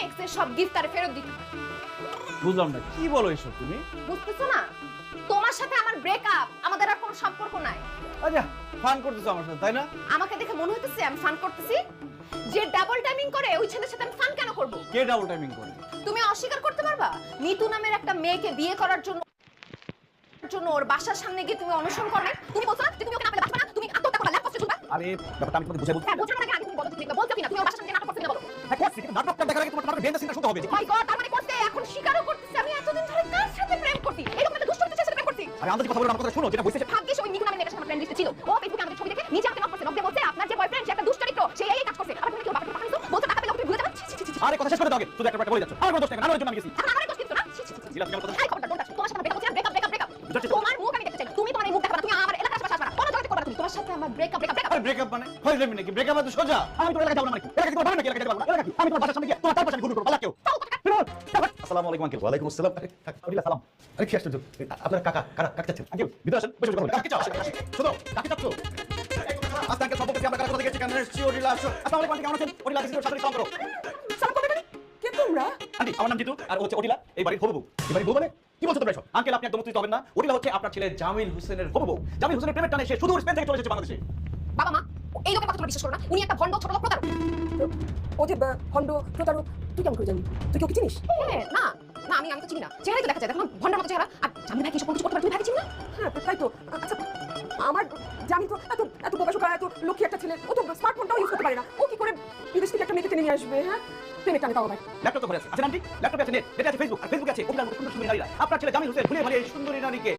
এক্সের সব গিফট তারে ফেরত দিতে হয়। বুঝলাম না কি বলো এসব তুমি? বুঝতেছো না? তোমার সাথে আমার ব্রেকআপ, আমাদের আর কোনো সম্পর্ক নাই। আচ্ছা ফান করতেছো আমার সাথে তাই না? আমাকে দেখে মনে হইতেছে আমি ফান করতেছি? যে ডাবল টাইমিং করে ওই ছেলের সাথে আমি ফান কেন করব? কে ডাবল টাইমিং করে? তুমি অস্বীকার করতে পারবা? নিতু নামের একটা মেয়েকে বিয়ে করার জন্য ওর বাসার সামনে গিয়ে তুমি অনুসরণ করো নাই? তুমি বলছো না যে তুমি ওকে না পেলে বাঁচবে না, তুমি আত্মহত্যা করবা, ল্যাপটপে তুলবা? আরে ব্যাপারটা আমি তোমাকে বুঝাই বলছি। হ্যাঁ, বলছো না আগে তুমি বলো তুমি বলছো কিনা তুমি ওর বাসার সামনে নাটক করতে বলো। হ্যাঁ করছি কিন্তু নাটকটা দেখার আগে তোমার বেন্ড সিনটা শুনতে হবে। মাই গড, তার মানে করতে এখন স্বীকারও করতেছে আমি এতদিন ধরে কার সাথে প্রেম করছি? এরকম একটা দুষ্ট ছেলের সাথে প্রেম করছি। আরে আন্দাজি কথা বলো না, আমার কথা শোনো যেটা হইছে। ভাগ্যিস ওই নিকু নামের মেয়েটার সাথে আমার ফ্রেন্ড লিস্টে ছিল। ও ফেসবুকে আমাদের ছবি দেখে নিজে আমাকে নক করছে, নক দিয়ে বলছে আপনার যে বয়ফ্রেন্ড সে একটা দুষ্ট চরিত্র, সে এই কাজ করছে। আবার তুমি কি বাবাকে পাঠাইছো? বলছো টাকা পেলে ওকে ভুলে যাবেন? ছি ছি ছি। আরে কথা শেষ করে দাও আগে, শুধু একটা বলে যাচ্ছ। আমার কোনো দোষ নেই, আমার জন্য আমি গেছি। এখন আমারই দোষ কিন্তু না? ছি ছি ছি। জিলা তুমি আমার কথা হাই খবরদার, ডোন্ট টাচ। তোমার সাথে ব্রেকআপ হচ্ছে না, ব্রেকআপ। তোমার মুখ আমি দেখতে চাই। তুমি তোমার এই মুখ দেখাবা না, তুমি আমার এলাকার আশেপাশে আসবা না। কোনো যোগাযোগ করবা না তুমি। তোমার সাথে আমার ব্রেকআপ। আরে ব্রেকআপ মানে হয় যাবে নাকি? ব্রেকআপ এত সোজা? আমি তোর এলাকায় যাব না নাকি? এলাকায় তোমার ভালো নাকি? এলাকায় যাব না? এলাকায় আমি তোমার বাসার সামনে গিয়ে তোমার চারপাশে ঘুরে ঘুরে করব, কেউ আসসালামু আলাইকুম আঙ্কেল। ওয়ালাইকুম আসসালাম। আরে আলহামদুলিল্লাহ সালাম। আরে কি আশ্চর্য, আপনার কাকা কাকা চাচ্ছেন? আঙ্কেল ভিতরে আসেন, বসে কথা বলি। কাকে চাও? শুনো, কাকে চাচ্ছ? আজকে আঙ্কেল সম্পর্কে আমরা কার কথা গেছি? কেন এসেছি? ওরিলা আসো। আসসালামু আলাইকুম আন্টি, কেমন আছেন? ওরিলা দিছি সাথে সালাম করো। সালাম করবে না? কে তোমরা? আন্টি আমার নাম জিতু আর ও হচ্ছে ওরিলা, এই বাড়ির হবু বউ। এই বাড়ির বউ মানে কি বলছো তোমরা এসব? আঙ্কেল আপনি একদম উত্তেজিত হবেন না। ওরিলা হচ্ছে আপনার ছেলে জামিল হোসেনের হবু বউ। জামিল হোসেনের প্রেমের টানে সে সুদূর স্পেন থেকে চলে এসেছে বাংলাদেশে। বাবা মা এই লোকের কথা তোমরা বিশ্বাস করো না। উনি একটা ভণ্ড ছোট লোক প্রতারক। ও যে ভণ্ড প্রতারক, তুই কেমন করে জানি? তুই কি ওকে চিনিস? হ্যাঁ, না না আমি তো চিনি না। চেহারাই তো দেখা যায়, দেখো ভণ্ডের মতো চেহারা। আর জামিল ভাই কি সব কিছু করতে পারে? তুমি ভাই চিনি না? হ্যাঁ তাই তো। আচ্ছা আমার জানি তো এত এত বোকাশোকা এত লক্ষ্মী একটা ছেলে, ও তো স্মার্টফোনটাও ইউজ করতে পারে না। ও কি করে বিদেশ থেকে একটা মেয়েকে টেনে নিয়ে আসবে? হ্যাঁ প্রেমের টানে তাও ভাই। ল্যাপটপ তো ঘরে আছে। আচ্ছা আন্টি, ল্যাপটপে আছে নেট, নেটে আছে ফেসবুক, আর ফেসবুকে আছে অভিনয় সুন্দর সুন্দরী নারীরা। আপনার ছেলে জামিল হোসেন ভুলে ভালে এই সুন্দরী নারীকে